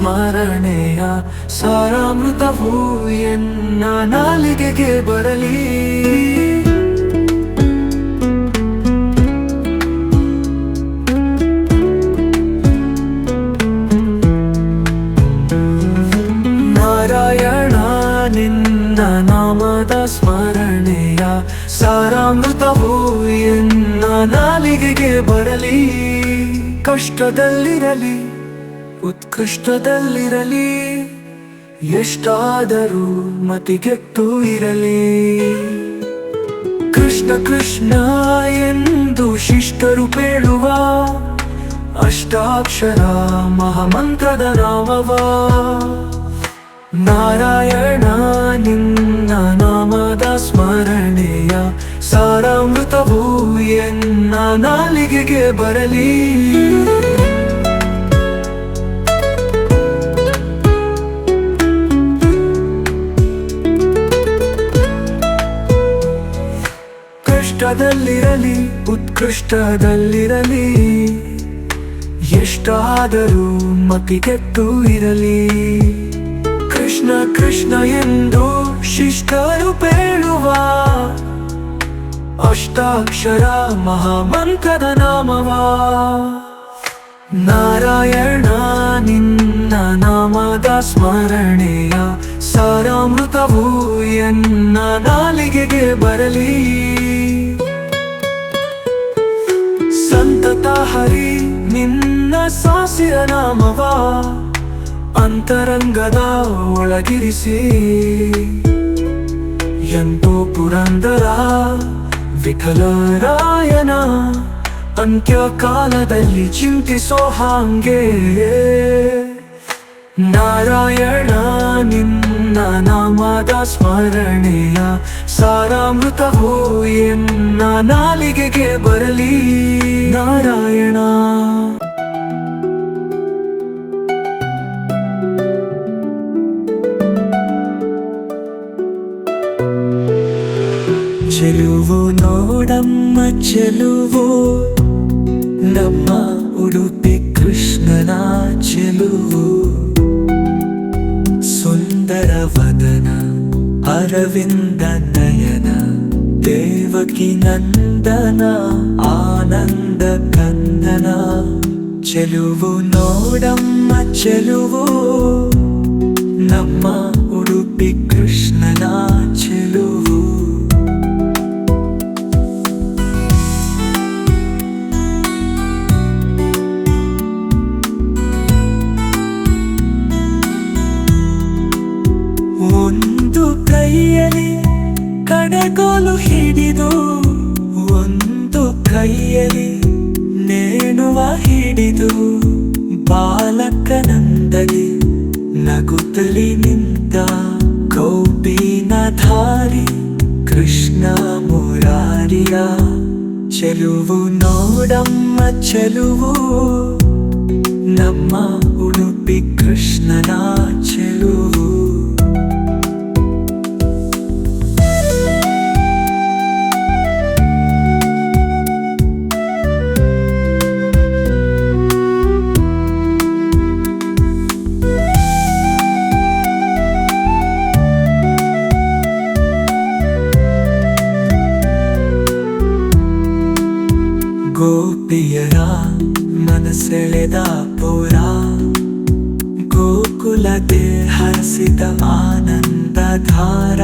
ಸ್ಮರಣೆಯ ಸಾರಾಮೃತವು ಎನ್ನ ನಾಲಿಗೆಗೆ ಬರಲಿ. ನಾರಾಯಣ ನಿನ್ನ ನಾಮದ ಸ್ಮರಣೆಯ ಸಾರಾಮೃತವು ಎನ್ನ ನಾಲಿಗೆಗೆ ಬರಲಿ. ಕಷ್ಟದಲ್ಲಿರಲಿ ಉತ್ಕೃಷ್ಟದಲ್ಲಿರಲಿ, ಎಷ್ಟಾದರೂ ಮತಿಗೆಟ್ಟು ಇರಲಿ. ಕೃಷ್ಣ ಕೃಷ್ಣ ಎಂದು ಶಿಷ್ಟರು ಬೇಡುವ ಅಷ್ಟಾಕ್ಷರ ಮಹಾಮಂತ್ರದ ನಾಮವ. ನಾರಾಯಣ ನಿನ್ನ ನಾಮದ ಸ್ಮರಣೆಯ ಸಾರಾಮೃತವು ಎನ್ನ ನಾಲಿಗೆಗೆ ಬರಲಿ. ಕಷ್ಟದಲ್ಲಿರಲಿ ಉತ್ಕೃಷ್ಟದಲ್ಲಿರಲಿ, ಎಷ್ಟಾದರೂ ಮತಿಗೆಟ್ಟು ಇರಲಿ. ಕೃಷ್ಣ ಕೃಷ್ಣ ಎಂದು ಶಿಷ್ಟರು ಬೇಡುವ ಅಷ್ಟಾಕ್ಷರ ಮಹಾಮಂತ್ರದ ನಾಮವ. ನಾರಾಯಣ ನಿನ್ನ ನಾಮದ ಸ್ಮರಣೆಯ ಸಾರಾಮೃತವು ಎನ್ನ ನಾಲಿಗೆಗೆ ಬರಲಿ. ಸಂತತ ಹರಿ ನಿನ್ನ ಸಾಸಿರ ನಾಮವ ಅಂತರಂಗದ ಒಳಗಿರಿಸಿ. ಎಂತೋ ಪುರಂದರ ವಿಠಲರಾಯನ ಅಂತ್ಯಕಾಲದಲ್ಲಿ ಚಿಂತಿಸೋ ಹಾಂಗೆ. ನಾರಾಯಣ ನಿನ್ನ ನಾಮದ ಸ್ಮರಣೆಯ ಸಾರಾಮೃತವು ಎನ್ನ ನಾಲಿಗೆಗೆ ಬರಲಿ. ನಾರಾಯಣ ಚೆಲುವು ನೋಡಮ್ಮ ಚೆಲುವು, ನಮ್ಮ ಉಡುಪಿ ಕೃಷ್ಣನ ಚೆಲುವು. ಸುಂದರ ವದನ ಅರವಿಂದ ನಯನ, ದೇವಕಿ ನಂದನ ಆನಂದ ಕಂದನ. ಚೆಲುವು ನೋಡಮ್ಮ ಚೆಲುವು, ನಮ್ಮ ಉಡುಪಿ ಕೃಷ್ಣನ ಚೆಲುವು. ಒಂದು ಕೈಯಲ್ಲಿ ಕಡಗೋಲು ಹಿಡಿದು, ಒಂದು ಕೈಯಲ್ಲಿ ನೇಣುವ ಹಿಡಿದು, ಬಾಲಕನಂದಲಿ ನಗುತ್ತಲಿ ನಿಂತ ಕೌಪೀನಧಾರಿ ಕೃಷ್ಣ ಮುರಾರಿಯ. ಚೆಲುವು ನೋಡಮ್ಮ ಚೆಲುವು, ನಮ್ಮ ಉಡುಪಿ ಕೃಷ್ಣನ ಚೆಲುವು. ಗೋಪಿಯರ ಮನಸೆಳೆದ ಪುರ, ಗೋಕುಲದೆ ಹರಿಸಿದ ಆನಂದಧಾರ.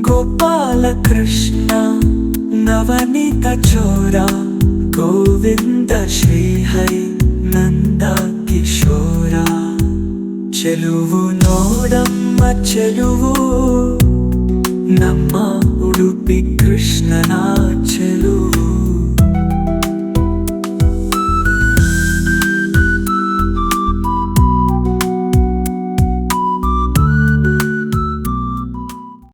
ಗೋಪಾಲ ಕೃಷ್ಣ ನವನೀತ ಚೋರ, ಗೋವಿಂದ ಶ್ರೀಹರಿ ನಂದ ಕಿಶೋರ. ಚೆಲುವು ನೋಡಮ್ಮ ಚೆಲುವು, ನಮ್ಮ ಉಡುಪಿ ಕೃಷ್ಣನ ಚೆಲುವು.